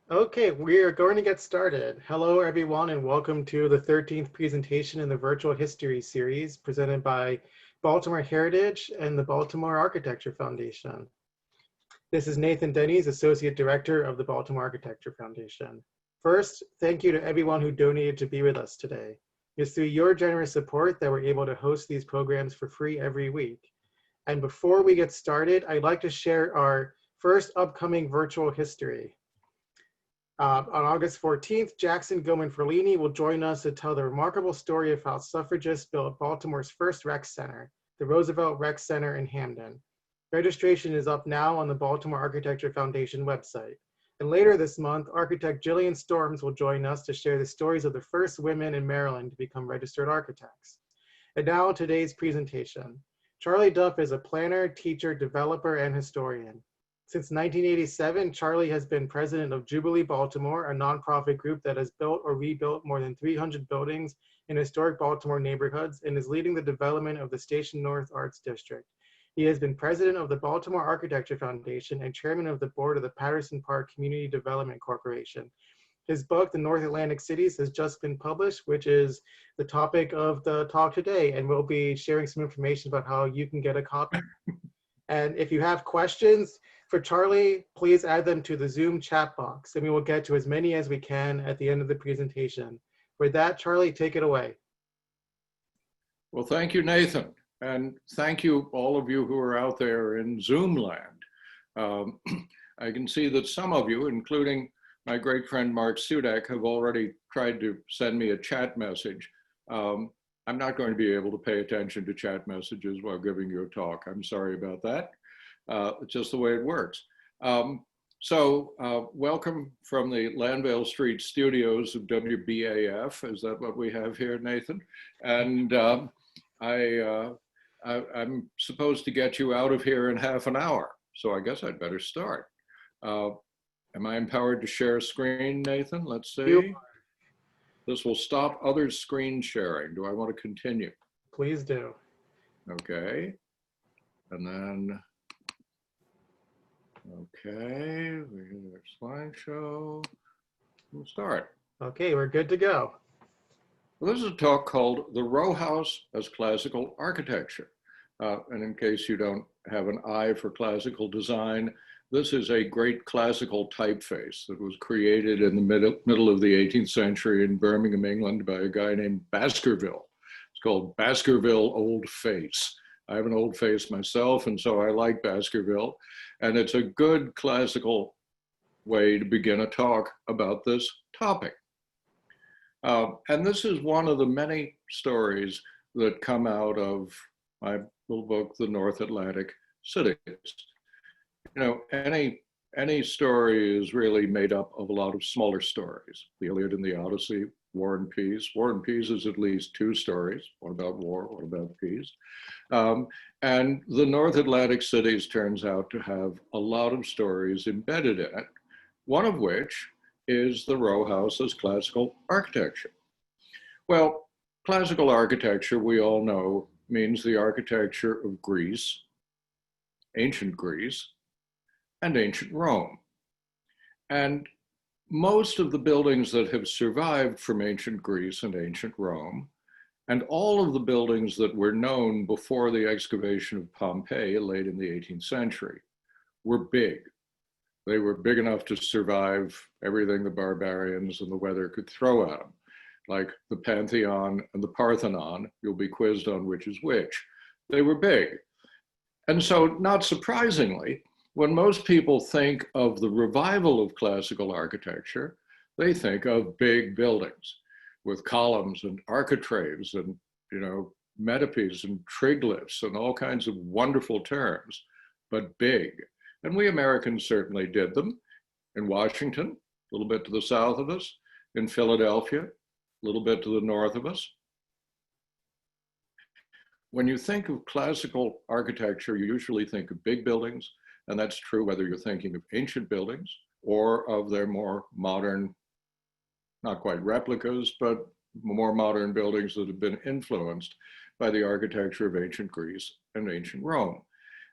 Okay, we are going to get started. Hello, everyone, and welcome to the 13th presentation in the Virtual History series presented by Baltimore Heritage and the Baltimore Architecture Foundation. This is Nathan Denny's Associate Director of the Baltimore Architecture Foundation. First, thank you to everyone who donated to be with us today. It's through your generous support that we're able to host these programs for free every week. And before we get started, I'd like to share our first upcoming virtual history. On August 14th, Jackson Gilman Ferlini will join us to tell the remarkable story of how suffragists built Baltimore's first rec center, the Roosevelt Rec Center in Hamden. Registration is up now on the Baltimore Architecture Foundation website. And later this month, architect Jillian Storms will join us to share the stories of the first women in Maryland to become registered architects. And now today's presentation. Charlie Duff is a planner, teacher, developer, and historian. Since 1987, Charlie has been president of Jubilee Baltimore, a nonprofit group that has built or rebuilt more than 300 buildings in historic Baltimore neighborhoods and is leading the development of the Station North Arts District. He has been president of the Baltimore Architecture Foundation and chairman of the board of the Patterson Park Community Development Corporation. His book, The North Atlantic Cities, has just been published, which is the topic of the talk today, and we'll be sharing some information about how you can get a copy. And if you have questions for Charlie, please add them to the Zoom chat box, and we will get to as many as we can at the end of the presentation. With that, Charlie, take it away. Well, thank you, Nathan. And thank you, all of you who are out there in Zoom land. I can see that some of you, including my great friend Mark Sudak, have already tried to send me a chat message. I'm not going to be able to pay attention to chat messages while giving you a talk. I'm sorry about that. It's just the way it works. Welcome from the Landvale Street studios of WBAF. Is that what we have here, Nathan? And I'm supposed to get you out of here in half an hour, so I guess I'd better start. Am I empowered to share a screen, Nathan? Let's see. This will stop others' screen sharing. Do I want to continue? Please do. Okay. And then, okay, we have our slideshow. We'll start. Okay, we're good to go. Well, this is a talk called The Row House as Classical Architecture. And in case you don't have an eye for classical design, this is a great classical typeface that was created in the middle of the 18th century in Birmingham, England by a guy named Baskerville. It's called Baskerville Old Face. I have an old face myself, and so I like Baskerville. And it's a good classical way to begin a talk about this topic. And this is one of the many stories that come out of my little book, The North Atlantic Cities. You know, any story is really made up of a lot of smaller stories. The Iliad and the Odyssey, War and Peace. War and Peace is at least two stories. What about war? What about peace? And the North Atlantic Cities turns out to have a lot of stories embedded in it, one of which is the row house as classical architecture. Well, classical architecture, we all know, means the architecture of Greece, ancient Greece, and ancient Rome. And most of the buildings that have survived from ancient Greece and ancient Rome, and all of the buildings that were known before the excavation of Pompeii late in the 18th century, were big. They were big enough to survive everything the barbarians and the weather could throw at them, like the Pantheon and the Parthenon. You'll be quizzed on which is which. They were big. And so, not surprisingly, when most people think of the revival of classical architecture, they think of big buildings with columns and architraves and, you know, metopes and triglyphs and all kinds of wonderful terms, but big. And we Americans certainly did them in Washington, a little bit to the south of us, in Philadelphia, a little bit to the north of us. When you think of classical architecture, you usually think of big buildings, and that's true whether you're thinking of ancient buildings or of their more modern, not quite replicas, but more modern buildings that have been influenced by the architecture of ancient Greece and ancient Rome.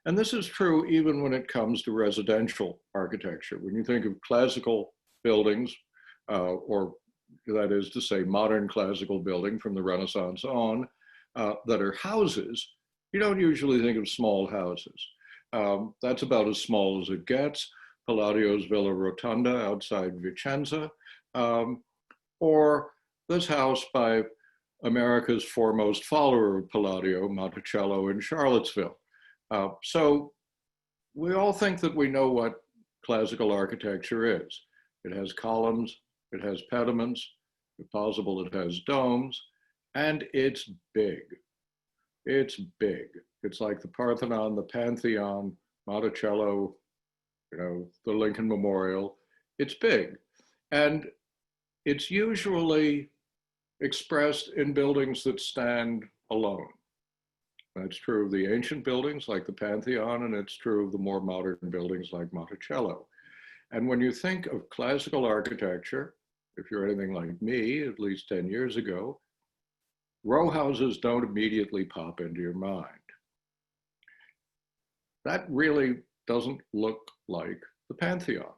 And this is true even when it comes to residential architecture. When you think of classical buildings, or that is to say modern classical building from the Renaissance on, that are houses, you don't usually think of small houses. That's about as small as it gets. Palladio's Villa Rotonda outside Vicenza, or this house by America's foremost follower of Palladio, Monticello in Charlottesville. So we all think that we know what classical architecture is. It has columns, it has pediments, if possible it has domes, and it's big. It's big. It's like the Parthenon, the Pantheon, Monticello, the Lincoln Memorial. It's big. And it's usually expressed in buildings that stand alone. That's true of the ancient buildings like the Pantheon, and it's true of the more modern buildings like Monticello. And when you think of classical architecture, if you're anything like me, at least 10 years ago, row houses don't immediately pop into your mind. That really doesn't look like the Pantheon.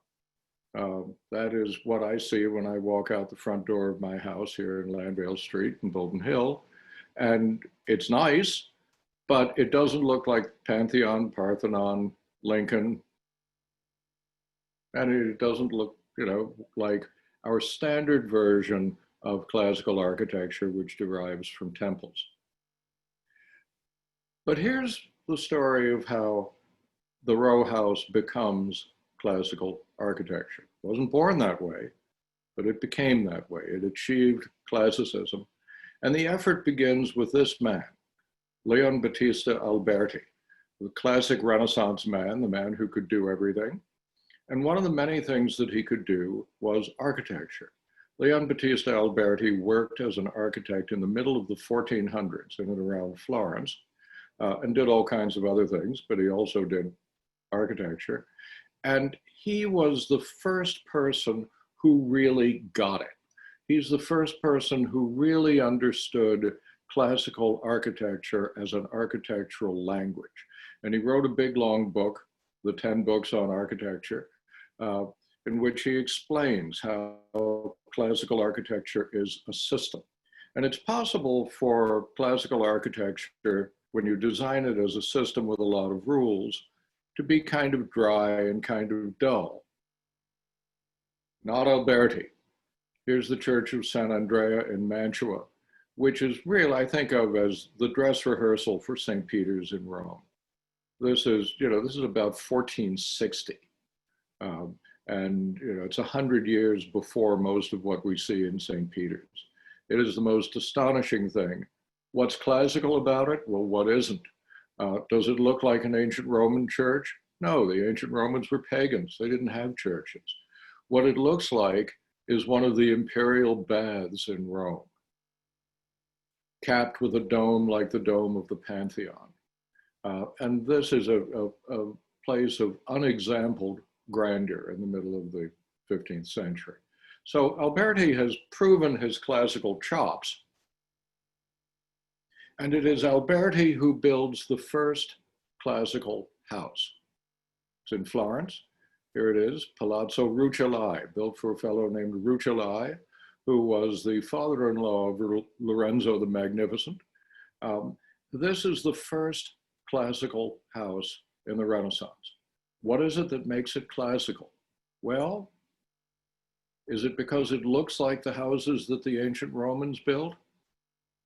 That is what I see when I walk out the front door of my house here in Landvale Street in Bolton Hill. And it's nice, but it doesn't look like Pantheon, Parthenon, Lincoln. And it doesn't look, like our standard version of classical architecture, which derives from temples. But here's the story of how the row house becomes classical architecture. It wasn't born that way, but it became that way. It achieved classicism. And the effort begins with this man, Leon Battista Alberti, the classic Renaissance man, the man who could do everything. And one of the many things that he could do was architecture. Leon Battista Alberti worked as an architect in the middle of the 1400s in and around Florence, and did all kinds of other things, but he also did architecture. And he was the first person who really got it. He's the first person who really understood classical architecture as an architectural language. And he wrote a big, long book, the 10 books on architecture, in which he explains how classical architecture is a system. And it's possible for classical architecture, when you design it as a system with a lot of rules, to be kind of dry and kind of dull. Not Alberti. Here's the Church of San Andrea in Mantua, which is real, I think of as the dress rehearsal for St. Peter's in Rome. This is about 1460. And it's 100 years before most of what we see in St. Peter's. It is the most astonishing thing. What's classical about it? Well, what isn't? Does it look like an ancient Roman church? No, the ancient Romans were pagans. They didn't have churches. What it looks like is one of the imperial baths in Rome, capped with a dome like the dome of the Pantheon. And this is a place of unexampled grandeur in the middle of the 15th century. So Alberti has proven his classical chops. And it is Alberti who builds the first classical house. It's in Florence. Here it is, Palazzo Ruocco, built for a fellow named Ruocco, who was the father-in-law of Lorenzo the Magnificent. This is the first classical house in the Renaissance. What is it that makes it classical? Well, is it because it looks like the houses that the ancient Romans built?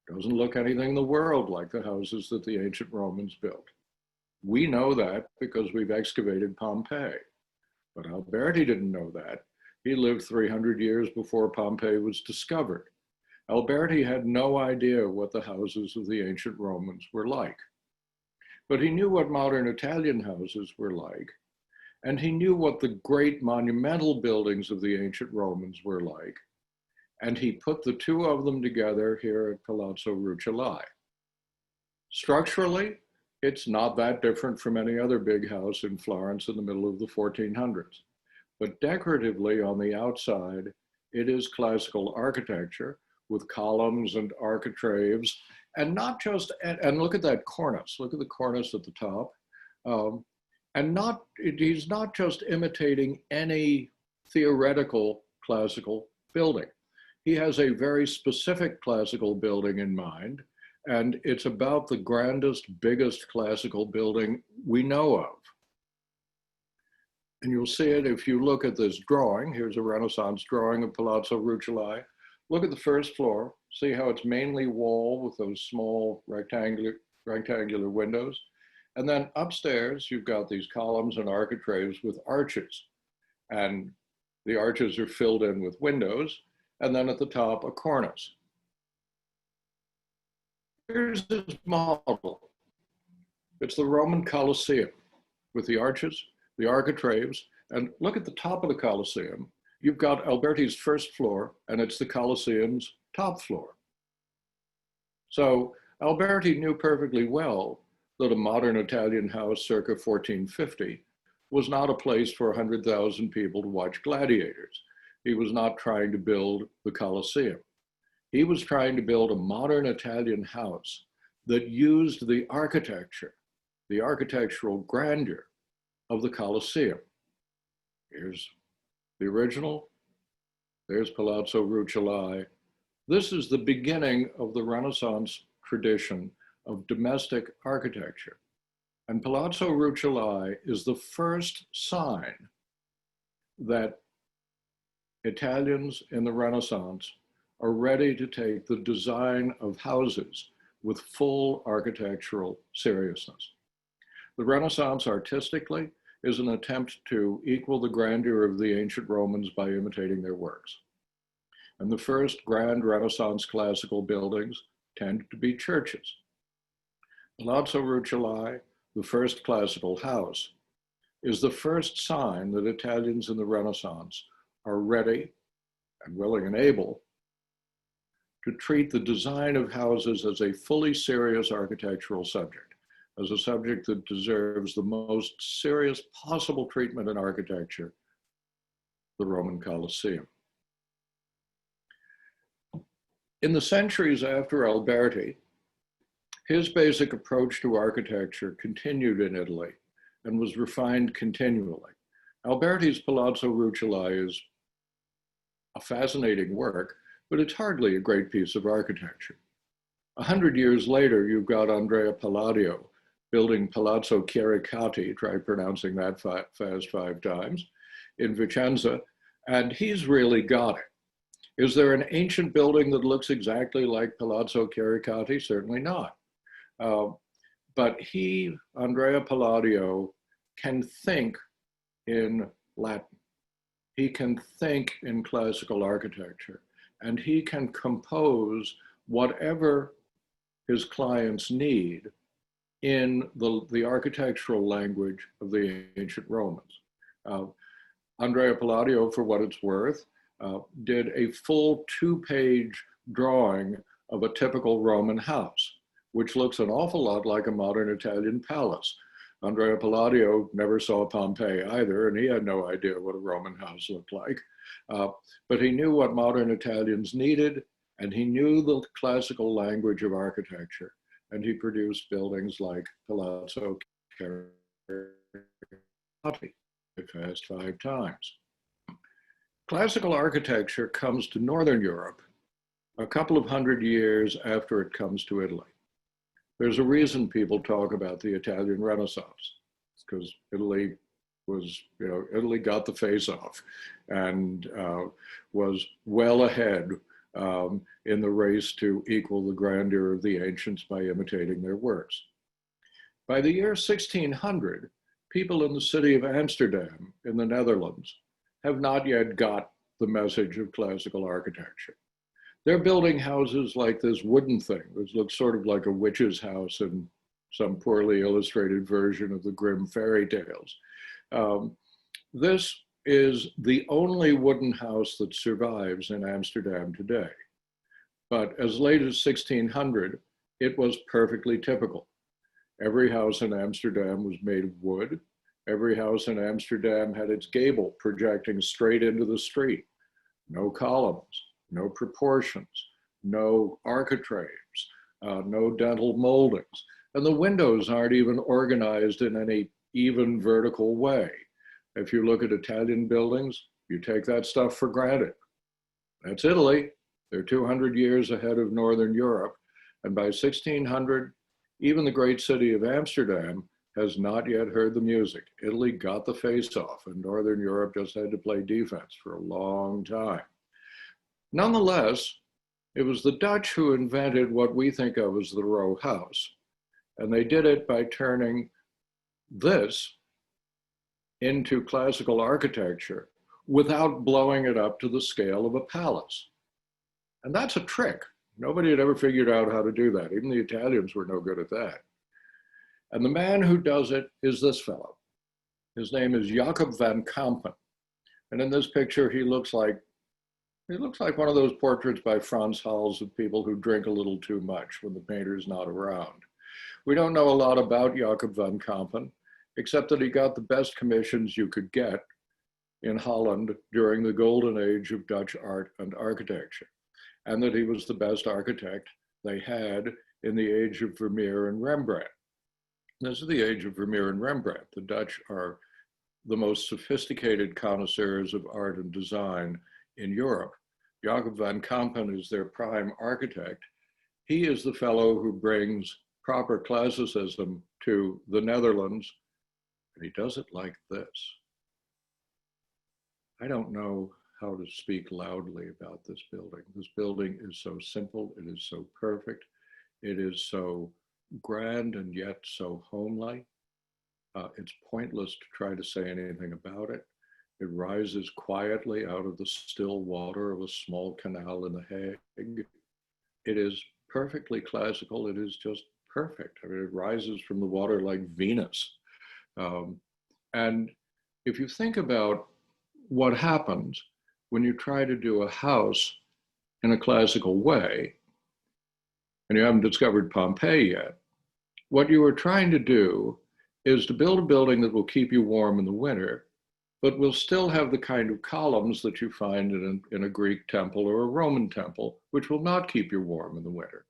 It doesn't look anything in the world like the houses that the ancient Romans built. We know that because we've excavated Pompeii. But Alberti didn't know that. He lived 300 years before Pompeii was discovered. Alberti had no idea what the houses of the ancient Romans were like. But he knew what modern Italian houses were like, and he knew what the great monumental buildings of the ancient Romans were like, and he put the two of them together here at Palazzo Ruocco. Structurally, it's not that different from any other big house in Florence in the middle of the 1400s. But decoratively on the outside, it is classical architecture with columns and architraves, and not just, and look at that cornice, look at the cornice at the top. And he's not just imitating any theoretical classical building. He has a very specific classical building in mind, and it's about the grandest, biggest classical building we know of. And you'll see it if you look at this drawing. Here's a Renaissance drawing of Palazzo Ruocco. Look at the first floor. See how it's mainly wall with those small rectangular windows. And then upstairs, you've got these columns and architraves with arches. And the arches are filled in with windows. And then at the top, a cornice. Here's his model. It's the Roman Colosseum with the arches, the architraves, and look at the top of the Colosseum. You've got Alberti's first floor, and it's the Colosseum's top floor. So Alberti knew perfectly well that a modern Italian house circa 1450 was not a place for 100,000 people to watch gladiators. He was not trying to build the Colosseum. He was trying to build a modern Italian house that used the architecture, the architectural grandeur of the Colosseum. Here's the original. There's Palazzo Ruocco. This is the beginning of the Renaissance tradition of domestic architecture. And Palazzo Ruocco is the first sign that Italians in the Renaissance are ready to take the design of houses with full architectural seriousness. The Renaissance artistically is an attempt to equal the grandeur of the ancient Romans by imitating their works. And the first grand Renaissance classical buildings tend to be churches. Palazzo Ruocco, the first classical house, is the first sign that Italians in the Renaissance are ready and willing and able to treat the design of houses as a fully serious architectural subject, as a subject that deserves the most serious possible treatment in architecture, the Roman Colosseum. In the centuries after Alberti, his basic approach to architecture continued in Italy and was refined continually. Alberti's Palazzo Ruocco is a fascinating work, but it's hardly a great piece of architecture. 100 years later, you've got Andrea Palladio building Palazzo Chiericati, try pronouncing that fast 5 times, in Vicenza, and he's really got it. Is there an ancient building that looks exactly like Palazzo Chiericati? Certainly not. But he, Andrea Palladio, can think in Latin. He can think in classical architecture, and he can compose whatever his clients need in the architectural language of the ancient Romans. Andrea Palladio, for what it's worth, did a full 2-page drawing of a typical Roman house, which looks an awful lot like a modern Italian palace. Andrea Palladio never saw Pompeii either, and he had no idea what a Roman house looked like. But he knew what modern Italians needed, and he knew the classical language of architecture, and he produced buildings like Palazzo Chiericati, fast 5 times. Classical architecture comes to Northern Europe a couple of 100 years after it comes to Italy. There's a reason people talk about the Italian Renaissance. It's because Italy was, Italy got the face off and was well ahead in the race to equal the grandeur of the ancients by imitating their works. By the year 1600, people in the city of Amsterdam in the Netherlands have not yet got the message of classical architecture. They're building houses like this wooden thing, which looks sort of like a witch's house in some poorly illustrated version of the Grimm fairy tales. This is the only wooden house that survives in Amsterdam today. But as late as 1600, it was perfectly typical. Every house in Amsterdam was made of wood. Every house in Amsterdam had its gable projecting straight into the street. No columns, no proportions, no architraves, no dental moldings. And the windows aren't even organized in any even vertical way. If you look at Italian buildings, you take that stuff for granted. That's Italy. They're 200 years ahead of Northern Europe. And by 1600, even the great city of Amsterdam has not yet heard the music. Italy got the face off, and Northern Europe just had to play defense for a long time. Nonetheless, it was the Dutch who invented what we think of as the row house. And they did it by turning this into classical architecture without blowing it up to the scale of a palace. And that's a trick. Nobody had ever figured out how to do that. Even the Italians were no good at that. And the man who does it is this fellow. His name is Jacob van Kampen. And in this picture, he looks like one of those portraits by Frans Hals of people who drink a little too much when the painter's not around. We don't know a lot about Jacob van Kampen, except that he got the best commissions you could get in Holland during the golden age of Dutch art and architecture, and that he was the best architect they had in the age of Vermeer and Rembrandt. This is the age of Vermeer and Rembrandt. The Dutch are the most sophisticated connoisseurs of art and design in Europe. Jacob van Kampen is their prime architect. He is the fellow who brings proper classicism to the Netherlands, and he does it like this. I don't know how to speak loudly about this building. This building is so simple, it is so perfect, it is so grand and yet so homely. It's pointless to try to say anything about it. It rises quietly out of the still water of a small canal in the Hague. It is perfectly classical. It is just perfect. I mean, it rises from the water like Venus. And if you think about what happens when you try to do a house in a classical way, and you haven't discovered Pompeii yet, what you are trying to do is to build a building that will keep you warm in the winter, but will still have the kind of columns that you find in a Greek temple or a Roman temple, which will not keep you warm in the winter.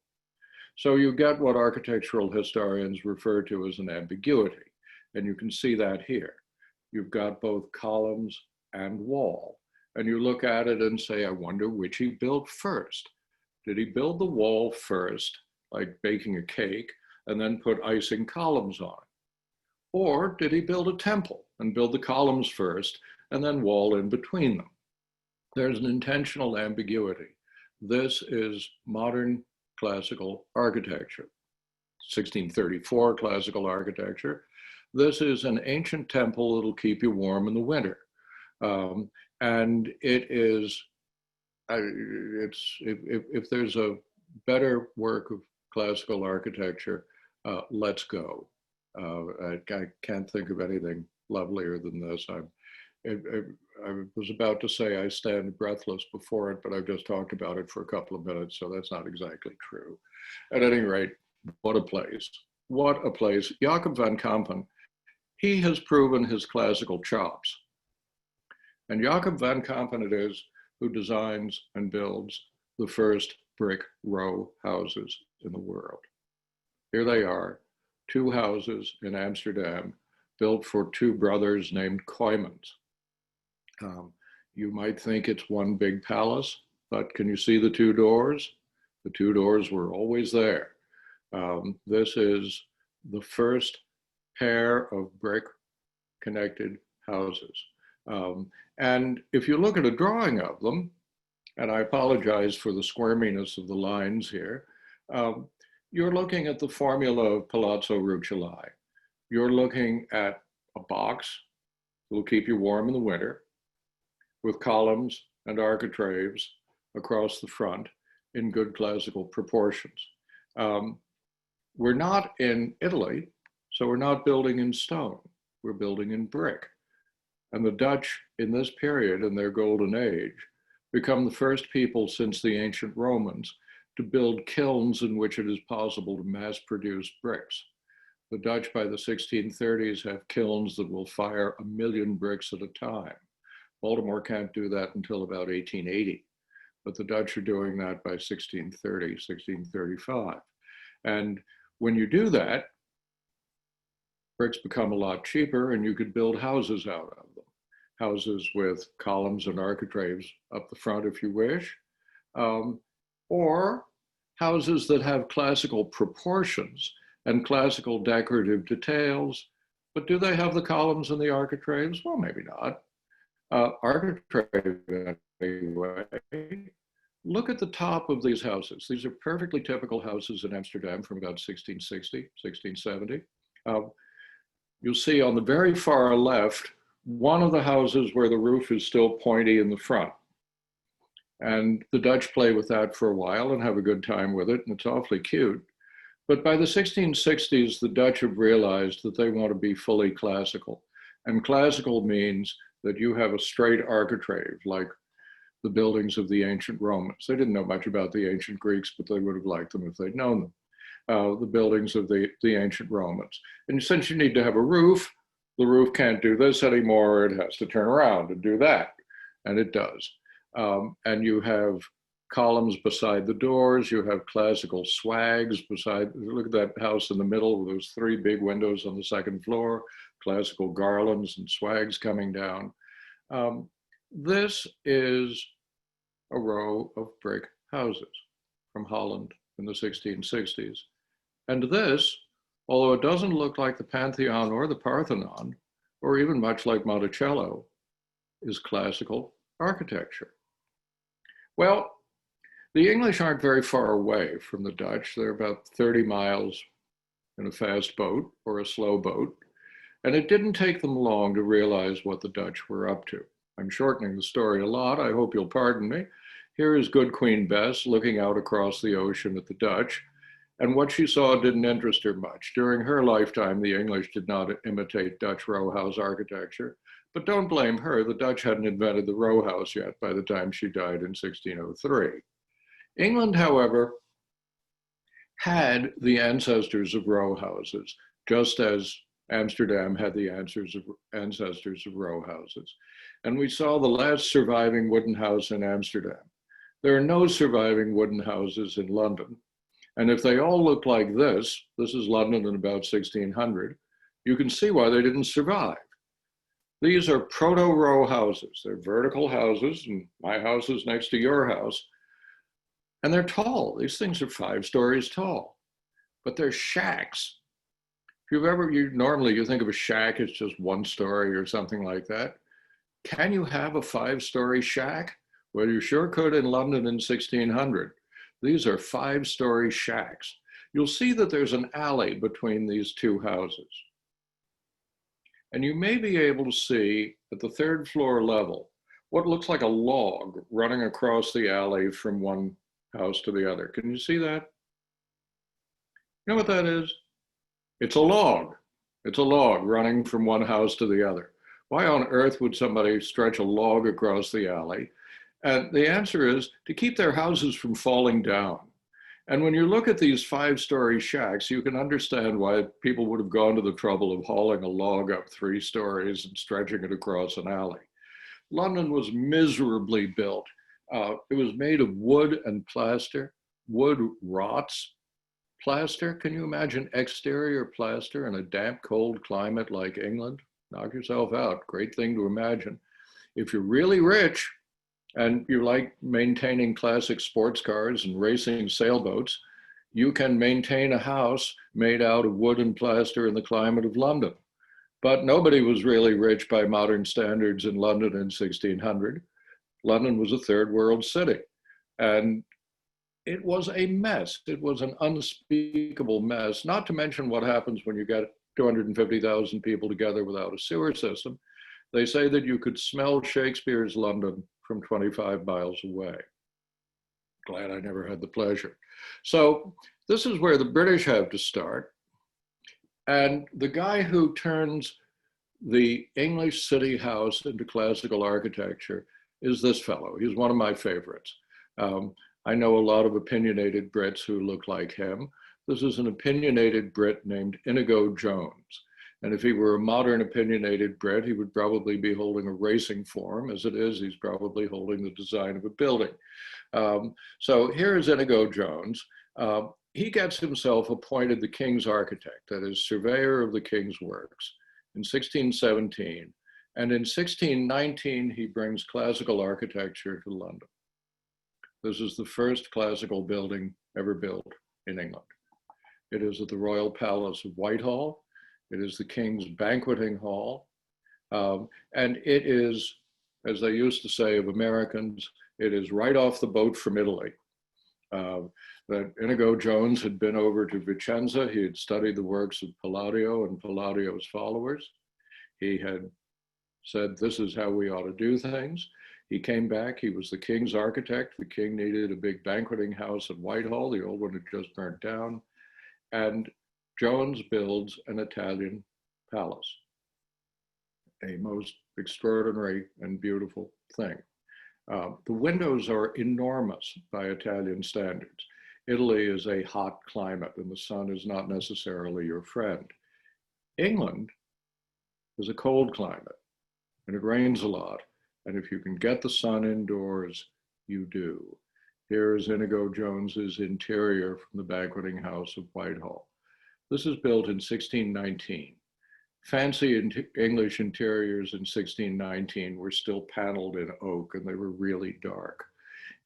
So you get what architectural historians refer to as an ambiguity, and you can see that here. You've got both columns and wall, and you look at it and say, I wonder which he built first. Did he build the wall first, like baking a cake, and then put icing columns on it? Or did he build a temple and build the columns first and then wall in between them? There's an intentional ambiguity. This is modern classical architecture, 1634 classical architecture. This is an ancient temple that'll keep you warm in the winter. And it is, if there's a better work of classical architecture, let's go. I can't think of anything lovelier than this. I was about to say I stand breathless before it, but I've just talked about it for a couple of minutes, so that's not exactly true. At any rate, what a place. What a place. Jacob van Kampen, he has proven his classical chops. And Jacob van Kampen it is who designs and builds the first brick row houses in the world. Here they are, 2 houses in Amsterdam built for 2 brothers named Koymans. You might think it's one big palace, but can you see the 2 doors? The 2 doors were always there. This is the first pair of brick connected houses. And if you look at a drawing of them, and I apologize for the squirminess of the lines here, you're looking at the formula of Palazzo Ruocco. You're looking at a box that will keep you warm in the winter with columns and architraves across the front in good classical proportions. We're not in Italy, so we're not building in stone. We're building in brick. And the Dutch in this period, in their golden age, become the first people since the ancient Romans to build kilns in which it is possible to mass produce bricks. The Dutch by the 1630s have kilns that will fire 1 million bricks at a time. Baltimore can't do that until about 1880, but the Dutch are doing that by 1630, 1635. And when you do that, bricks become a lot cheaper and you could build houses out of them. houses with columns and architraves up the front if you wish, or houses that have classical proportions and classical decorative details, but do they have the columns and the architraves? Well, maybe not. Architrave anyway. Look at the top of these houses. These are perfectly typical houses in Amsterdam from about 1660, 1670. You'll see on the very far left, one of the houses where the roof is still pointy in the front. And the Dutch play with that for a while and have a good time with it, and it's awfully cute. But by the 1660s, the Dutch have realized that they want to be fully classical. And classical means that you have a straight architrave, like the buildings of the ancient Romans. They didn't know much about the ancient Greeks, but they would have liked them if they'd known them. The buildings of the ancient Romans. And since you need to have a roof, the roof can't do this anymore. It has to turn around and do that. And it does. And you have columns beside the doors. You have classical swags beside, look at that house in the middle with those three big windows on the second floor, classical garlands and swags coming down. This is a row of brick houses from Holland in the 1660s. And this, although it doesn't look like the Pantheon or the Parthenon, or even much like Monticello, is classical architecture. Well, the English aren't very far away from the Dutch. They're about 30 miles in a fast boat or a slow boat. And it didn't take them long to realize what the Dutch were up to. I'm shortening the story a lot. I hope you'll pardon me. Here is good Queen Bess looking out across the ocean at the Dutch. And what she saw didn't interest her much. During her lifetime, the English did not imitate Dutch row house architecture. But don't blame her. The Dutch hadn't invented the row house yet by the time she died in 1603. England, however, had the ancestors of row houses, just as Amsterdam had the ancestors of row houses. And we saw the last surviving wooden house in Amsterdam. There are no surviving wooden houses in London. And if they all look like this is London in about 1600, you can see why they didn't survive. These are proto-row houses. They're vertical houses, and my house is next to your house. And they're tall. These things are 5 stories tall, but they're shacks. If normally you think of a shack as just 1 story or something like that. Can you have a 5-story shack? Well, you sure could in London in 1600. These are 5-story shacks. You'll see that there's an alley between these 2 houses. And you may be able to see at the 3rd floor level what looks like a log running across the alley from one house to the other. Can you see that? You know what that is? It's a log. It's a log running from one house to the other. Why on earth would somebody stretch a log across the alley? And the answer is to keep their houses from falling down. And when you look at these 5-story shacks, you can understand why people would have gone to the trouble of hauling a log up 3 stories and stretching it across an alley. London was miserably built. It was made of wood and plaster. Wood rots. Plaster, can you imagine exterior plaster in a damp, cold climate like England? Knock yourself out. Great thing to imagine. If you're really rich, and you like maintaining classic sports cars and racing sailboats, you can maintain a house made out of wood and plaster in the climate of London. But nobody was really rich by modern standards in London in 1600. London was a 3rd world city. And it was a mess. It was an unspeakable mess, not to mention what happens when you get 250,000 people together without a sewer system. They say that you could smell Shakespeare's London from 25 miles away. Glad I never had the pleasure. So this is where the British have to start. And the guy who turns the English city house into classical architecture is this fellow. He's one of my favorites. I know a lot of opinionated Brits who look like him. This is an opinionated Brit named Indigo Jones. And if he were a modern opinionated Brit, he would probably be holding a racing form. As it is, he's probably holding the design of a building. So here is Indigo Jones. He gets himself appointed the king's architect, that is, surveyor of the king's works, in 1617. And in 1619, he brings classical architecture to London. This is the first classical building ever built in England. It is at the Royal Palace of Whitehall. It is the King's Banqueting Hall. And it is, as they used to say of Americans, it is right off the boat from Italy. That Indigo Jones had been over to Vicenza. He had studied the works of Palladio and Palladio's followers. He had said, this is how we ought to do things. He came back, he was the king's architect. The king needed a big banqueting house at Whitehall. The old one had just burnt down. And Jones builds an Italian palace, a most extraordinary and beautiful thing. The windows are enormous by Italian standards. Italy is a hot climate and the sun is not necessarily your friend. England is a cold climate and it rains a lot. And if you can get the sun indoors, you do. Here is Indigo Jones's interior from the banqueting house of Whitehall. This is built in 1619. Fancy English interiors in 1619 were still paneled in oak and they were really dark.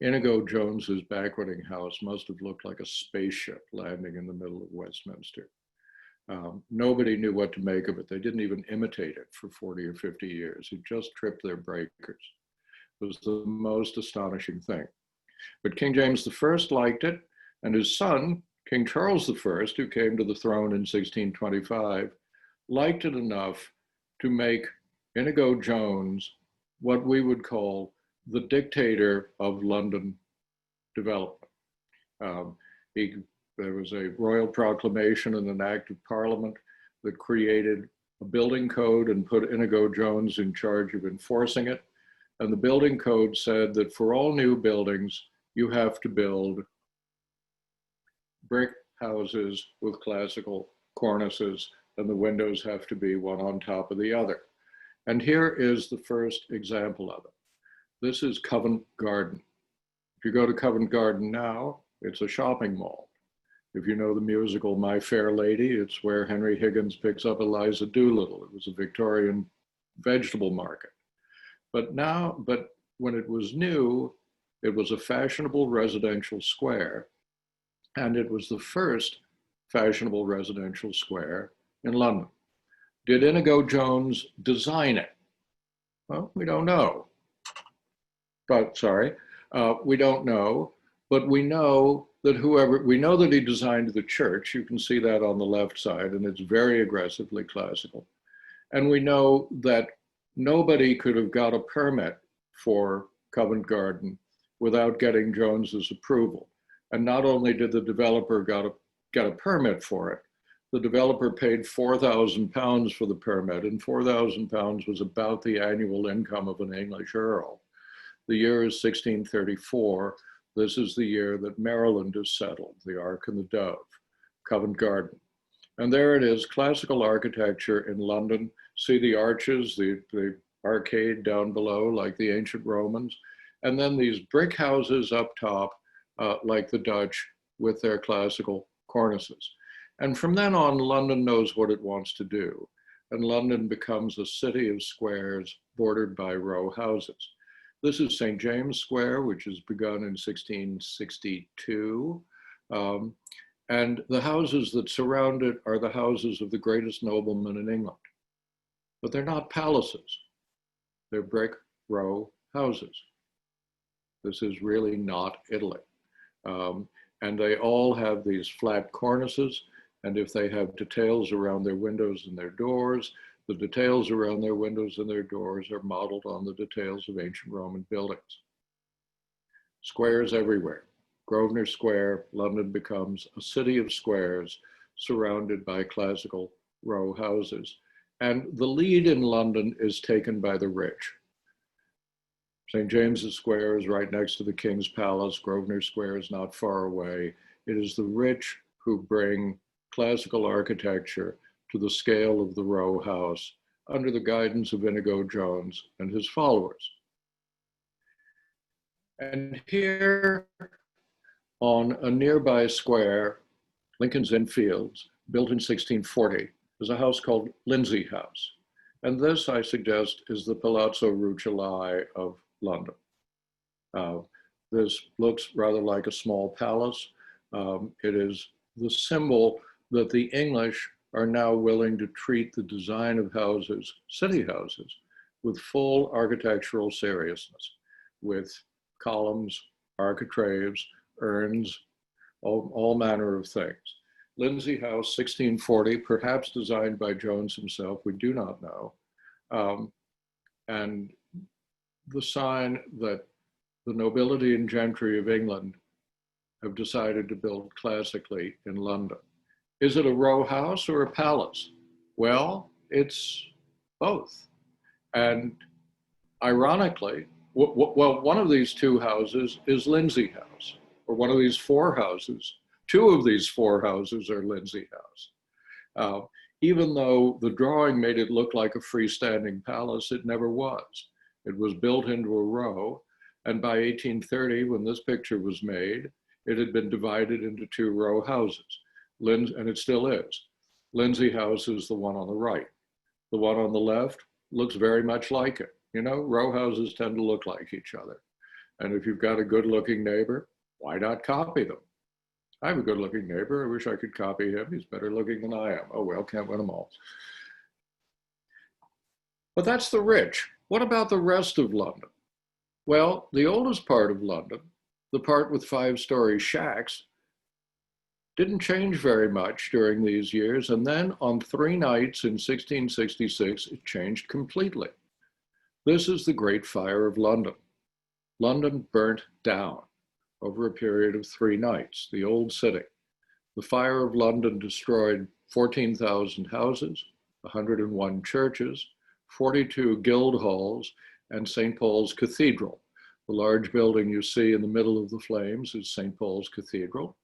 Indigo Jones's banqueting house must have looked like a spaceship landing in the middle of Westminster. Nobody knew what to make of it. They didn't even imitate it for 40 or 50 years. It just tripped their breakers. It was the most astonishing thing. But King James I liked it, and his son, King Charles I, who came to the throne in 1625, liked it enough to make Indigo Jones what we would call the dictator of London development. There was a royal proclamation and an act of parliament that created a building code and put Indigo Jones in charge of enforcing it. And the building code said that for all new buildings, you have to build brick houses with classical cornices, and the windows have to be one on top of the other. And here is the first example of it. This is Covent Garden. If you go to Covent Garden now, it's a shopping mall. If you know the musical My Fair Lady, it's where Henry Higgins picks up Eliza Doolittle. It was a Victorian vegetable market. But when it was new, it was a fashionable residential square, and it was the first fashionable residential square in London. Did Indigo Jones design it? Well, we don't know. We don't know, but we know that he designed the church. You can see that on the left side, and it's very aggressively classical. And we know that nobody could have got a permit for Covent Garden without getting Jones's approval. And not only did the developer get a permit for it, the developer paid £4,000 for the permit, and £4,000 was about the annual income of an English earl. The year is 1634. This is the year that Maryland is settled, the Ark and the Dove, Covent Garden. And there it is, classical architecture in London. See the arches, the arcade down below, like the ancient Romans. And then these brick houses up top, like the Dutch, with their classical cornices. And from then on, London knows what it wants to do. And London becomes a city of squares bordered by row houses. This is St. James Square, which has begun in 1662. And the houses that surround it are the houses of the greatest noblemen in England. But they're not palaces. They're brick row houses. This is really not Italy. And they all have these flat cornices. And if they have details around their windows and their doors, the details around their windows and their doors are modeled on the details of ancient Roman buildings. Squares everywhere. Grosvenor Square, London becomes a city of squares surrounded by classical row houses. And the lead in London is taken by the rich. St. James's Square is right next to the King's Palace. Grosvenor Square is not far away. It is the rich who bring classical architecture to the scale of the row house under the guidance of Indigo Jones and his followers. And here on a nearby square, Lincoln's Inn Fields, built in 1640, is a house called Lindsay House. And this, I suggest, is the Palazzo Ruocco of London. This looks rather like a small palace. It is the symbol that the English are now willing to treat the design of houses, city houses, with full architectural seriousness, with columns, architraves, urns, all manner of things. Lindsay House, 1640, perhaps designed by Jones himself, we do not know. And the sign that the nobility and gentry of England have decided to build classically in London. Is it a row house or a palace? Well, it's both. And ironically, well, one of these two houses is Lindsay House, or one of these four houses. Two of these four houses are Lindsay House. Even though the drawing made it look like a freestanding palace, it never was. It was built into a row, and by 1830, when this picture was made, it had been divided into two row houses, and it still is. Lindsay House is the one on the right. The one on the left looks very much like it. You know, row houses tend to look like each other. And if you've got a good-looking neighbor, why not copy them? I have a good-looking neighbor. I wish I could copy him. He's better looking than I am. Oh, well, can't win them all. But that's the rich. What about the rest of London? Well, the oldest part of London, the part with five-story shacks, didn't change very much during these years. And then on 3 nights in 1666, it changed completely. This is the Great Fire of London. London burnt down over a period of 3 nights, the old city. The Fire of London destroyed 14,000 houses, 101 churches, 42 guild halls, and St. Paul's Cathedral. The large building you see in the middle of the flames is St. Paul's Cathedral.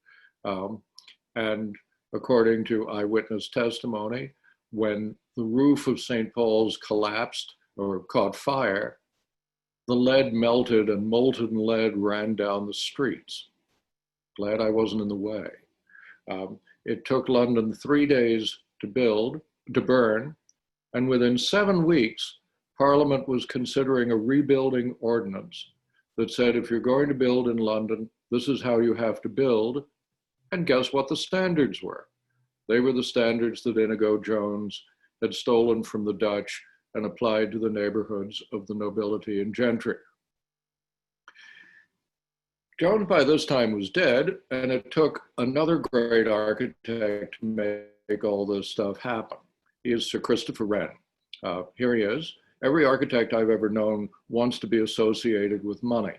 And according to eyewitness testimony, when the roof of St. Paul's collapsed or caught fire, the lead melted and molten lead ran down the streets. Glad I wasn't in the way. It took London 3 days to burn, and within 7 weeks, Parliament was considering a rebuilding ordinance that said, if you're going to build in London, this is how you have to build. And guess what the standards were? They were the standards that Indigo Jones had stolen from the Dutch and applied to the neighborhoods of the nobility and gentry. Jones by this time was dead, and it took another great architect to make all this stuff happen. He is Sir Christopher Wren. Here he is. Every architect I've ever known wants to be associated with money.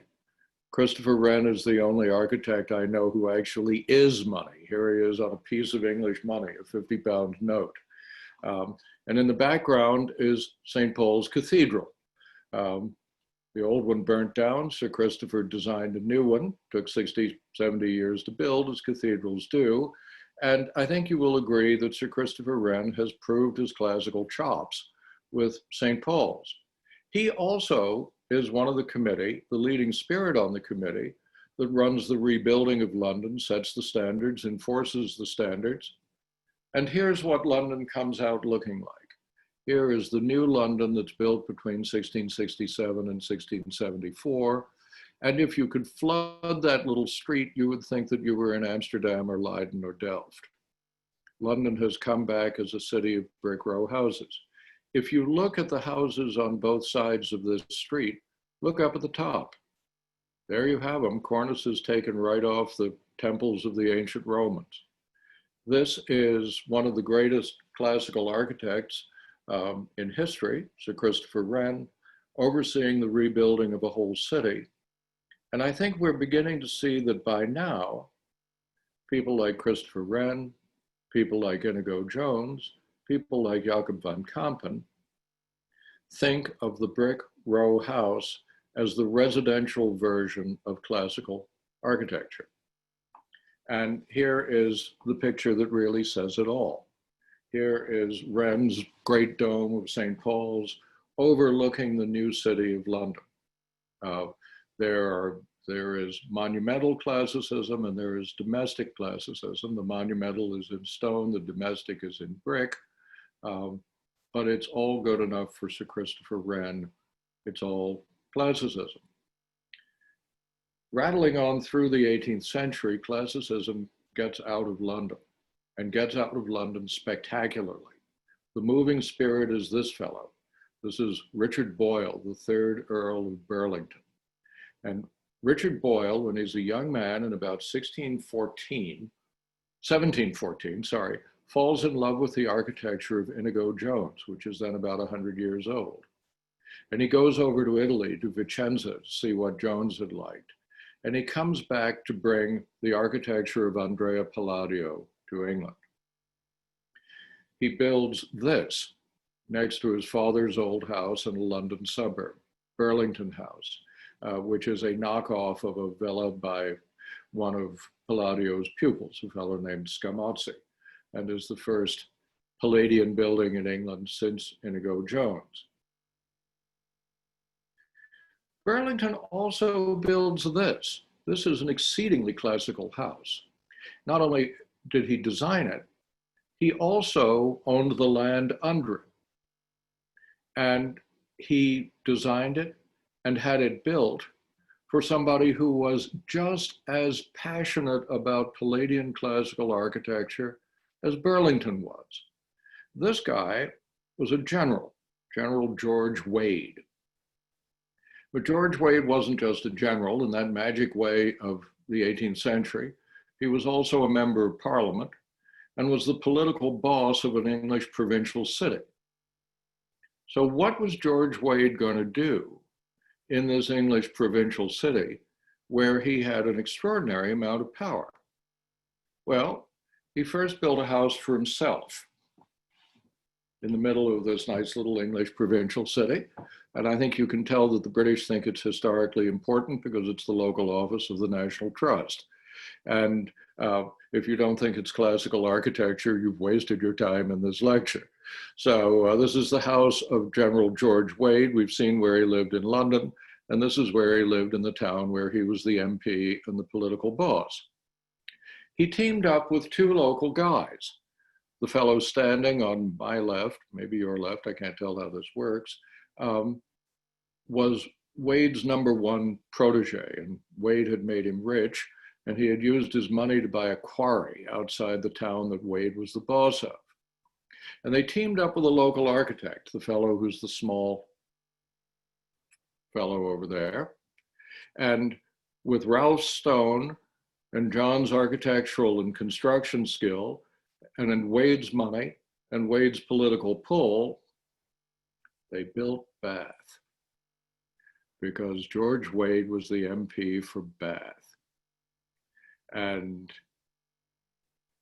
Christopher Wren is the only architect I know who actually is money. Here he is on a piece of English money, a 50-pound note. And in the background is St. Paul's Cathedral. The old one burnt down. Sir Christopher designed a new one. Took 60, 70 years to build, as cathedrals do. And I think you will agree that Sir Christopher Wren has proved his classical chops with St. Paul's. He also is one of the committee, the leading spirit on the committee, that runs the rebuilding of London, sets the standards, enforces the standards. And here's what London comes out looking like. Here is the new London that's built between 1667 and 1674. And if you could flood that little street, you would think that you were in Amsterdam or Leiden or Delft. London has come back as a city of brick row houses. If you look at the houses on both sides of this street, look up at the top. There you have them, cornices taken right off the temples of the ancient Romans. This is one of the greatest classical architects in history, Sir Christopher Wren, overseeing the rebuilding of a whole city. And I think we're beginning to see that by now, people like Christopher Wren, people like Indigo Jones, people like Jacob van Kampen think of the brick row house as the residential version of classical architecture. And here is the picture that really says it all. Here is Wren's great dome of St. Paul's overlooking the new city of London. There is monumental classicism and there is domestic classicism. The monumental is in stone, the domestic is in brick. but it's all good enough for Sir Christopher Wren. It's all classicism. Rattling on through the 18th century, classicism gets out of London, and gets out of London spectacularly. The moving spirit is this fellow. This is Richard Boyle, the third Earl of Burlington. And Richard Boyle, when he's a young man in about 1714, falls in love with the architecture of Indigo Jones, which is then about 100 years old. And he goes over to Italy, to Vicenza, to see what Jones had liked. And he comes back to bring the architecture of Andrea Palladio to England. He builds this next to his father's old house in a London suburb, Burlington House, which is a knockoff of a villa by one of Palladio's pupils, a fellow named Scamozzi, and is the first Palladian building in England since Indigo Jones. Burlington also builds this. This is an exceedingly classical house. Not only did he design it, he also owned the land under it. And he designed it and had it built for somebody who was just as passionate about Palladian classical architecture as Burlington was. This guy was a general, General George Wade. But George Wade wasn't just a general in that magic way of the 18th century. He was also a member of Parliament and was the political boss of an English provincial city. So what was George Wade going to do in this English provincial city where he had an extraordinary amount of power? Well, he first built a house for himself in the middle of this nice little English provincial city. And I think you can tell that the British think it's historically important because it's the local office of the National Trust. And if you don't think it's classical architecture, you've wasted your time in this lecture. So this is the house of General George Wade. We've seen where he lived in London, and this is where he lived in the town where he was the MP and the political boss. He teamed up with two local guys. The fellow standing on my left, maybe your left, I can't tell how this works, was Wade's #1 protege, and Wade had made him rich, and he had used his money to buy a quarry outside the town that Wade was the boss of. And they teamed up with a local architect, the fellow who's the small fellow over there, and with Ralph Stone and John's architectural and construction skill, and in Wade's money and Wade's political pull, they built Bath because George Wade was the MP for Bath. And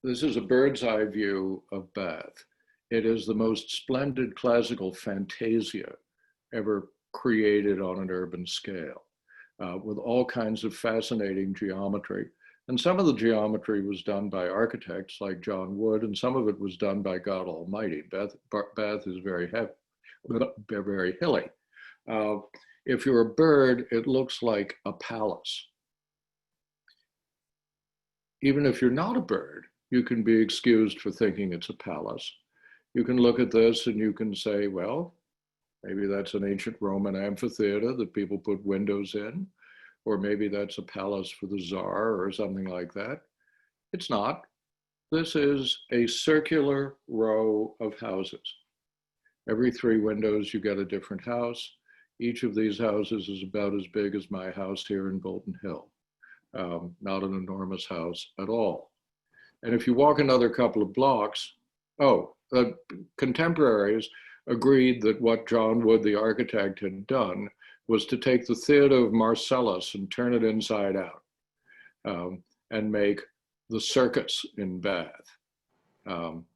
this is a bird's eye view of Bath. It is the most splendid classical fantasia ever created on an urban scale, with all kinds of fascinating geometry. And some of the geometry was done by architects like John Wood, and some of it was done by God Almighty. Bath is very heavy, very hilly. If you're a bird, it looks like a palace. Even if you're not a bird, you can be excused for thinking it's a palace. You can look at this and you can say, well, maybe that's an ancient Roman amphitheater that people put windows in, or maybe that's a palace for the czar or something like that. It's not. This is a circular row of houses. Every 3 windows, you get a different house. Each of these houses is about as big as my house here in Bolton Hill. Not an enormous house at all. And if you walk another couple of blocks, contemporaries agreed that what John Wood, the architect, had done was to take the theater of Marcellus and turn it inside out and make the circus in Bath.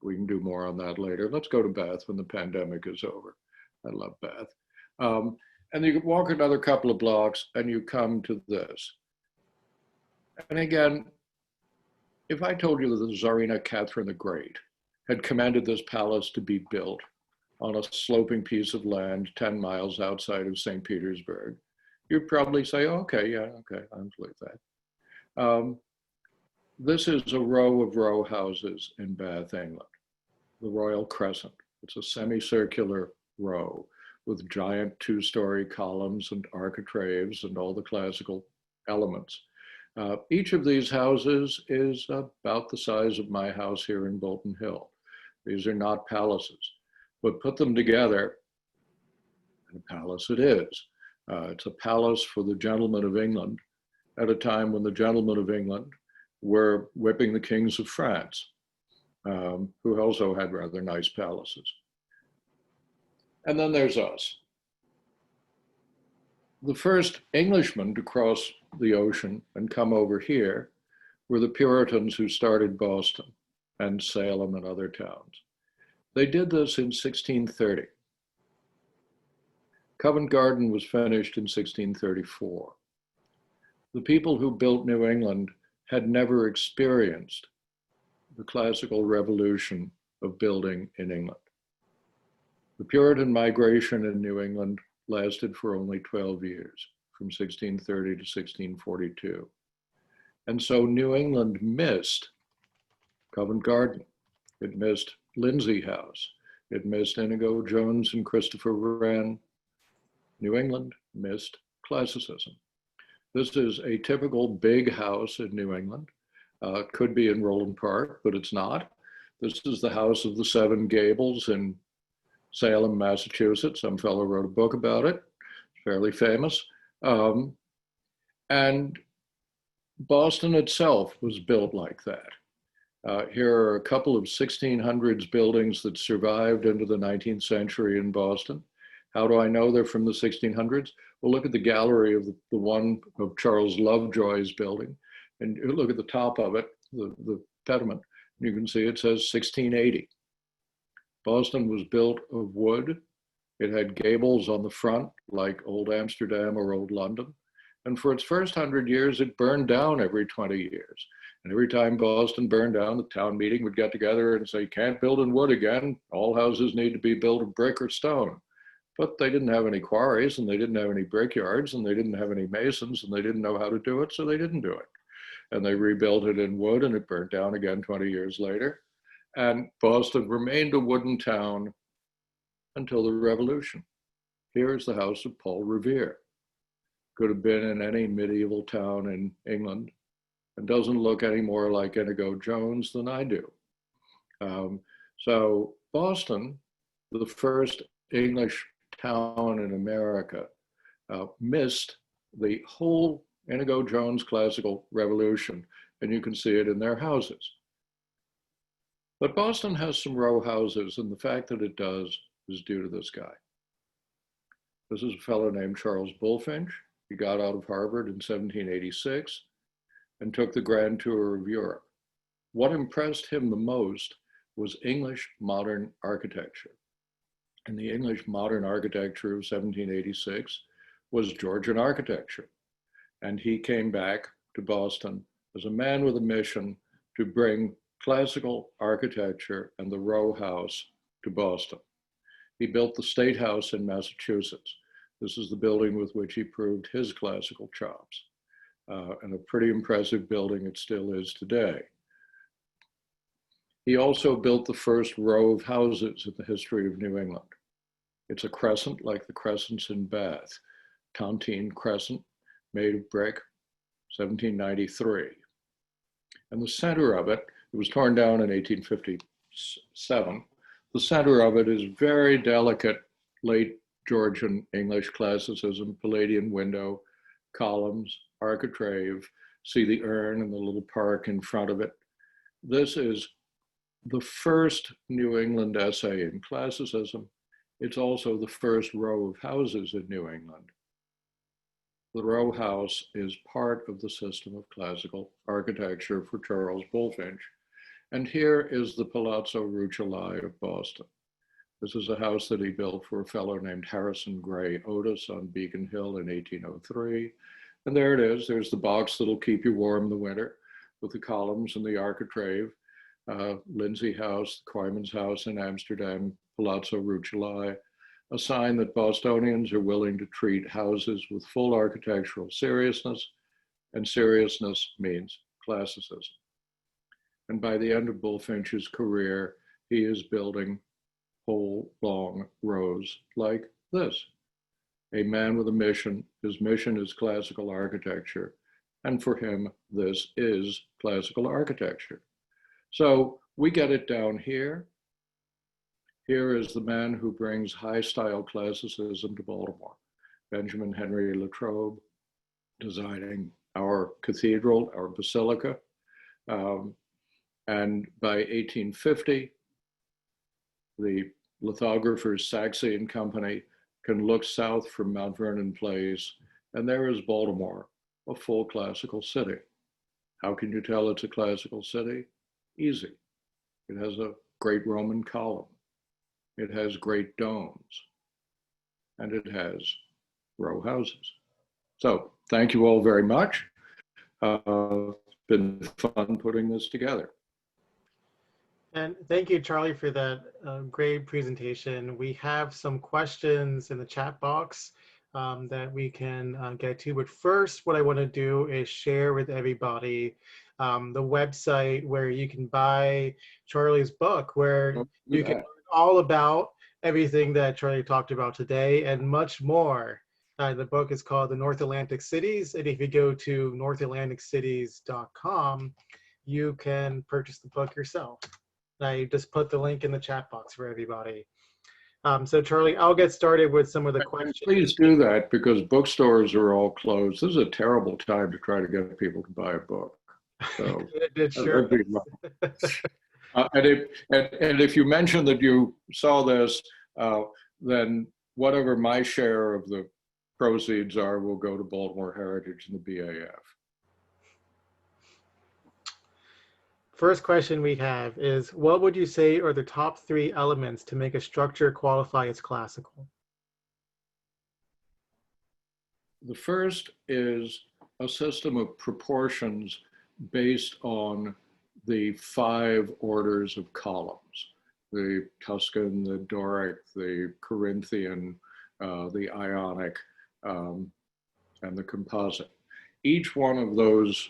We can do more on that later. Let's go to Bath when the pandemic is over. I love Bath. And you walk another couple of blocks and you come to this. And again, if I told you that the Tsarina Catherine the Great had commanded this palace to be built on a sloping piece of land 10 miles outside of St. Petersburg, you'd probably say, okay, yeah, okay, I believe that. This is a row of row houses in Bath, England, the Royal Crescent, It's a semicircular row with giant two-story columns and architraves and all the classical elements. Each of these houses is about the size of my house here in Bolton Hill. These are not palaces, but put them together, and a palace it is. It's a palace for the gentlemen of England at a time when the gentlemen of England were whipping the kings of France, who also had rather nice palaces. And then there's us. The first Englishmen to cross the ocean and come over here were the Puritans who started Boston and Salem and other towns. They did this in 1630. Covent Garden was finished in 1634. The people who built New England had never experienced the classical revolution of building in England. The Puritan migration in New England lasted for only 12 years, from 1630 to 1642. And so New England missed Covent Garden. It missed Lindsay House. It missed Indigo Jones and Christopher Wren. New England missed classicism. This is a typical big house in New England. It could be in Roland Park, but it's not. This is the House of the Seven Gables in Salem, Massachusetts. Some fellow wrote a book about it, fairly famous. And Boston itself was built like that. Here are a couple of 1600s buildings that survived into the 19th century in Boston. How do I know they're from the 1600s? Well, look at the gallery of the one of Charles Lovejoy's building, and look at the top of it, the pediment. You can see it says 1680. Boston was built of wood. It had gables on the front, like Old Amsterdam or Old London. And for its first 100 years, it burned down every 20 years. And every time Boston burned down, the town meeting would get together and say, can't build in wood again. All houses need to be built of brick or stone. But they didn't have any quarries, and they didn't have any brickyards, and they didn't have any masons, and they didn't know how to do it, so they didn't do it. And they rebuilt it in wood, and it burnt down again 20 years later. And Boston remained a wooden town until the Revolution. Here's the house of Paul Revere. Could have been in any medieval town in England, and doesn't look any more like Indigo Jones than I do. So Boston, the first English town in America, missed the whole Indigo Jones classical revolution, and you can see it in their houses. But Boston has some row houses, and the fact that it does is due to this guy. This is a fellow named Charles Bullfinch. He got out of Harvard in 1786 and took the grand tour of Europe. What impressed him the most was English modern architecture. And the English modern architecture of 1786 was Georgian architecture. And he came back to Boston as a man with a mission to bring classical architecture and the row house to Boston. He built the State House in Massachusetts. This is the building with which he proved his classical chops. And a pretty impressive building it still is today. He also built the first row of houses in the history of New England. It's a crescent like the crescents in Bath. Tanteen Crescent, made of brick, 1793. And the center of it, it was torn down in 1857. The center of it is very delicate, late Georgian English classicism, Palladian window, columns, architrave, see the urn and the little park in front of it. This is the first New England essay in classicism. It's also the first row of houses in New England. The row house is part of the system of classical architecture for Charles Bullfinch. And here is the Palazzo Ruocco of Boston. This is a house that he built for a fellow named Harrison Gray Otis on Beacon Hill in 1803. And there it is. There's the box that'll keep you warm in the winter with the columns and the architrave. Lindsay House, Kooiman's house in Amsterdam, Palazzo Ruocco, a sign that Bostonians are willing to treat houses with full architectural seriousness, and seriousness means classicism. And by the end of Bullfinch's career, he is building whole long rows like this. A man with a mission, his mission is classical architecture, and for him, this is classical architecture. So we get it down here. Here is the man who brings high style classicism to Baltimore, Benjamin Henry Latrobe, designing our cathedral, our basilica. And by 1850, the lithographers Saxe and Company can look south from Mount Vernon Place, and there is Baltimore, a full classical city. How can you tell it's a classical city? Easy. It has a great Roman column. It has great domes, and it has row houses. So thank you all very much. It's been fun putting this together. And thank you, Charlie, for that great presentation. We have some questions in the chat box that we can get to. But first, what I want to do is share with everybody the website where you can buy Charlie's book, where you can learn all about everything that Charlie talked about today and much more. The book is called The North Atlantic Cities, and if you go to northatlanticcities.com, you can purchase the book yourself. I just put the link in the chat box for everybody. So Charlie, I'll get started with some of the questions. Please do that, because bookstores are all closed. This is a terrible time to try to get people to buy a book. So it sure and if you mention that you saw this, then whatever my share of the proceeds are will go to Baltimore Heritage and the BAF. First question we have is, what would you say are the top 3 elements to make a structure qualify as classical? The first is a system of proportions based on the 5 orders of columns: the Tuscan, the Doric, the Corinthian, the Ionic, and the composite. Each one of those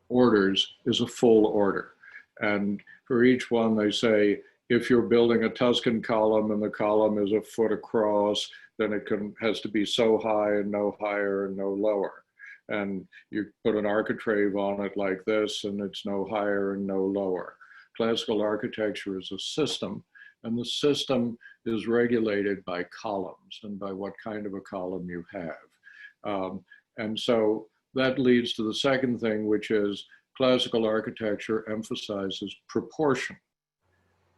orders is a full order. And for each one, they say, if you're building a Tuscan column and the column is a foot across, then it has to be so high and no higher and no lower. And you put an architrave on it like this, and it's no higher and no lower. Classical architecture is a system, and the system is regulated by columns and by what kind of a column you have. And so that leads to the second thing, which is classical architecture emphasizes proportion.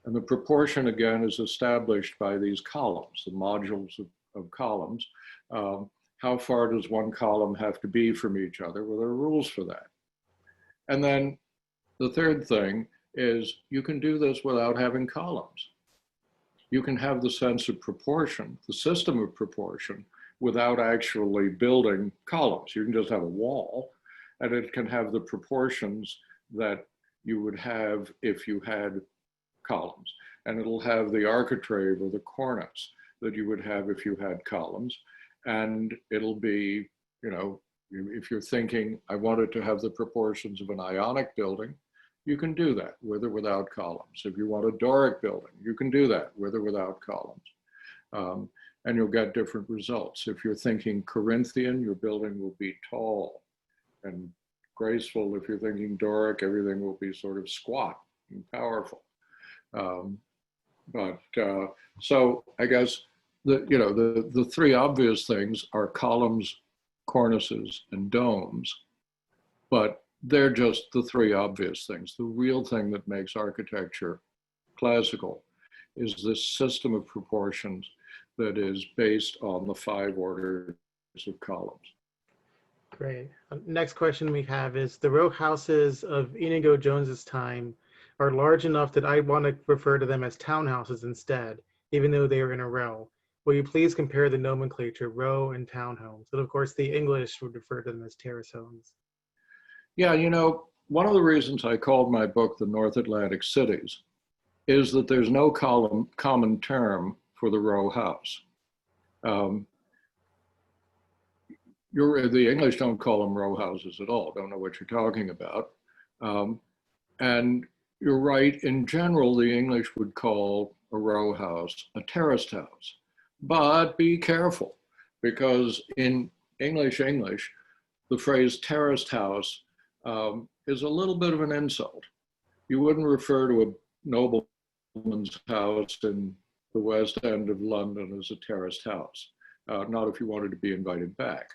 And the proportion, again, is established by these columns, the modules of columns. How far does one column have to be from each other? Well, there are rules for that. And then the third thing is you can do this without having columns. You can have the sense of proportion, the system of proportion, without actually building columns. You can just have a wall, and it can have the proportions that you would have if you had columns. And it'll have the architrave or the cornice that you would have if you had columns. And it'll be, you know, if you're thinking, I want it to have the proportions of an Ionic building, you can do that with or without columns. If you want a Doric building, you can do that with or without columns. And you'll get different results. If you're thinking Corinthian, your building will be tall and graceful. If you're thinking Doric, everything will be sort of squat and powerful. So I guess the 3 obvious things are columns, cornices, and domes, but they're just the 3 obvious things. The real thing that makes architecture classical is this system of proportions that is based on the 5 orders of columns. Great. Next question we have is, the row houses of Indigo Jones's time are large enough that I want to refer to them as townhouses instead, even though they are in a row. Will you please compare the nomenclature row and townhomes? And of course, the English would refer to them as terrace homes. Yeah, you know, one of the reasons I called my book The North Atlantic Cities is that there's no common term for the row house. The English don't call them row houses at all, don't know what you're talking about. And you're right, in general, the English would call a row house a terraced house. But be careful, because in English, the phrase terraced house is a little bit of an insult. You wouldn't refer to a nobleman's house in the West End of London as a terraced house, not if you wanted to be invited back.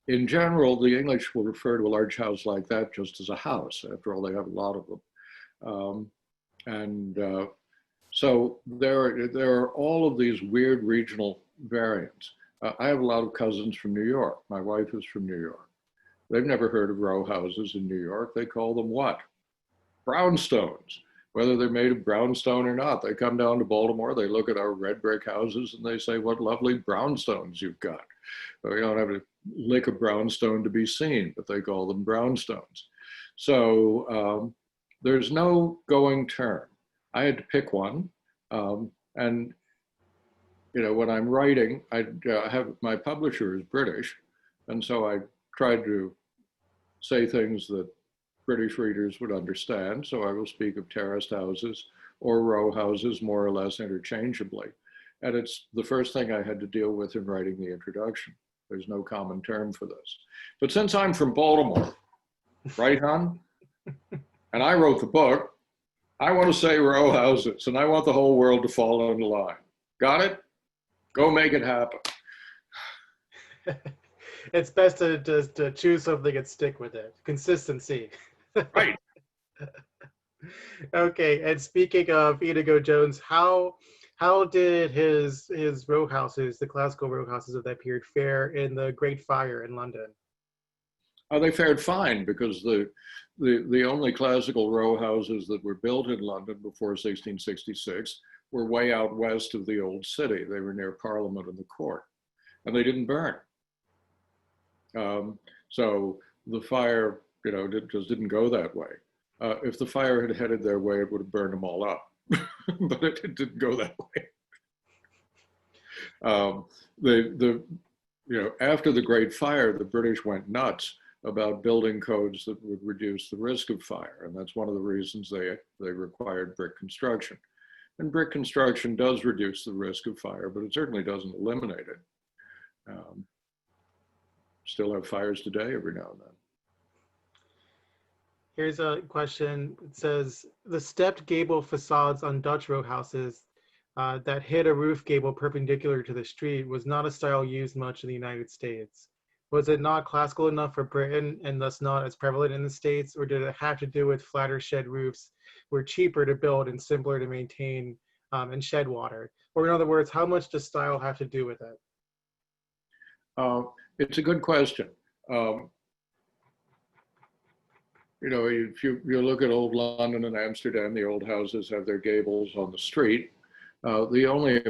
In general, the English will refer to a large house like that just as a house. After all, they have a lot of them. So there are all of these weird regional variants. I have a lot of cousins from New York. My wife is from New York. They've never heard of row houses in New York. They call them what? Brownstones. Whether they're made of brownstone or not. They come down to Baltimore, they look at our red brick houses and they say, what lovely brownstones you've got. So you don't have to lick a brownstone to be seen, but they call them brownstones. So there's no going term. I had to pick one. And you know, when I'm writing, I have, my publisher is British. And so I tried to say things that British readers would understand. So I will speak of terraced houses or row houses more or less interchangeably. And it's the first thing I had to deal with in writing the introduction. There's no common term for this. But since I'm from Baltimore, right, hon? And I wrote the book, I want to say row houses, and I want the whole world to fall into line. Got it? Go make it happen. It's best to just choose something and stick with it. Consistency. Right. Okay, and speaking of Indigo Jones, how did his row houses, the classical row houses of that period, fare in the Great Fire in London? They fared fine, because the only classical row houses that were built in London before 1666 were way out west of the old city. They were near Parliament and the court, and they didn't burn. So the fire, you know, just didn't go that way. If the fire had headed their way, it would have burned them all up, but it didn't go that way. You know, after the Great Fire, the British went nuts about building codes that would reduce the risk of fire, and that's one of the reasons they required brick construction. And brick construction does reduce the risk of fire, but it certainly doesn't eliminate it. Still have fires today every now and then. Here's a question. It says, the stepped gable facades on Dutch row houses that hid a roof gable perpendicular to the street was not a style used much in the United States. Was it not classical enough for Britain and thus not as prevalent in the States, or did it have to do with flatter shed roofs were cheaper to build and simpler to maintain and shed water? Or in other words, how much does style have to do with it? It's a good question. You know, if you look at old London and Amsterdam, the old houses have their gables on the street. The only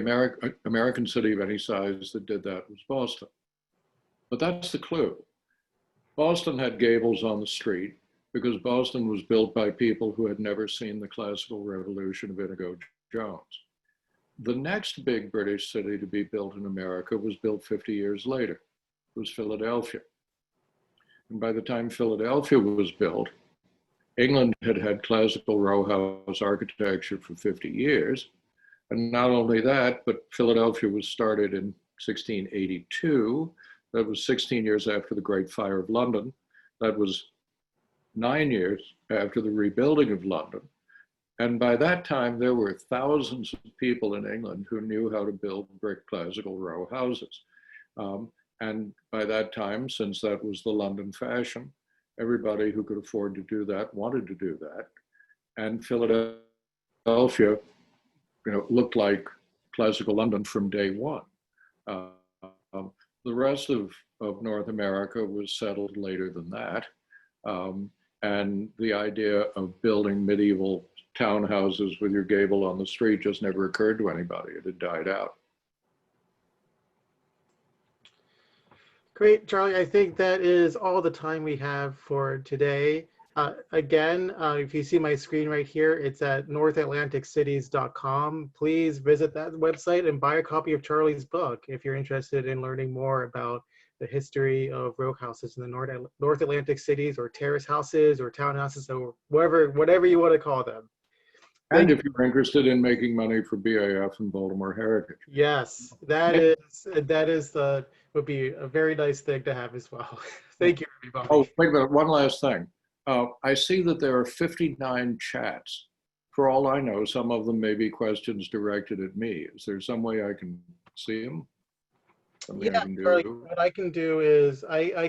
American city of any size that did that was Boston. But that's the clue. Boston had gables on the street because Boston was built by people who had never seen the classical revolution of Indigo Jones. The next big British city to be built in America was built 50 years later. It was Philadelphia. And by the time Philadelphia was built, England had had classical row house architecture for 50 years. And not only that, but Philadelphia was started in 1682. That was 16 years after the Great Fire of London. That was 9 years after the rebuilding of London. And by that time, there were thousands of people in England who knew how to build brick classical row houses. And by that time, since that was the London fashion, everybody who could afford to do that wanted to do that. And Philadelphia, you know, looked like classical London from day one. The rest of North America was settled later than that. And the idea of building medieval townhouses with your gable on the street just never occurred to anybody. It had died out. Great, Charlie. I think that is all the time we have for today. Again, if you see my screen right here, it's at northatlanticcities.com. Please visit that website and buy a copy of Charlie's book if you're interested in learning more about the history of row houses in the North Atlantic cities, or terrace houses or townhouses, or whatever you want to call them. And if you're interested in making money for BAF and Baltimore Heritage. Yes, would be a very nice thing to have as well. Thank you, everybody. Oh, wait a minute, one last thing. I see that there are 59 chats. For all I know, some of them may be questions directed at me. Is there some way I can see them? Something I can do? What I can do is I'll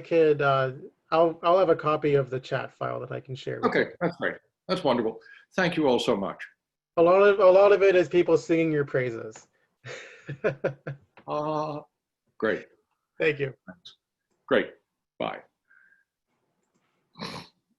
have a copy of the chat file that I can share with you. Okay, that's great. That's wonderful. Thank you all so much. A lot of it is people singing your praises. Great. Thank you. Thanks. Great. Bye.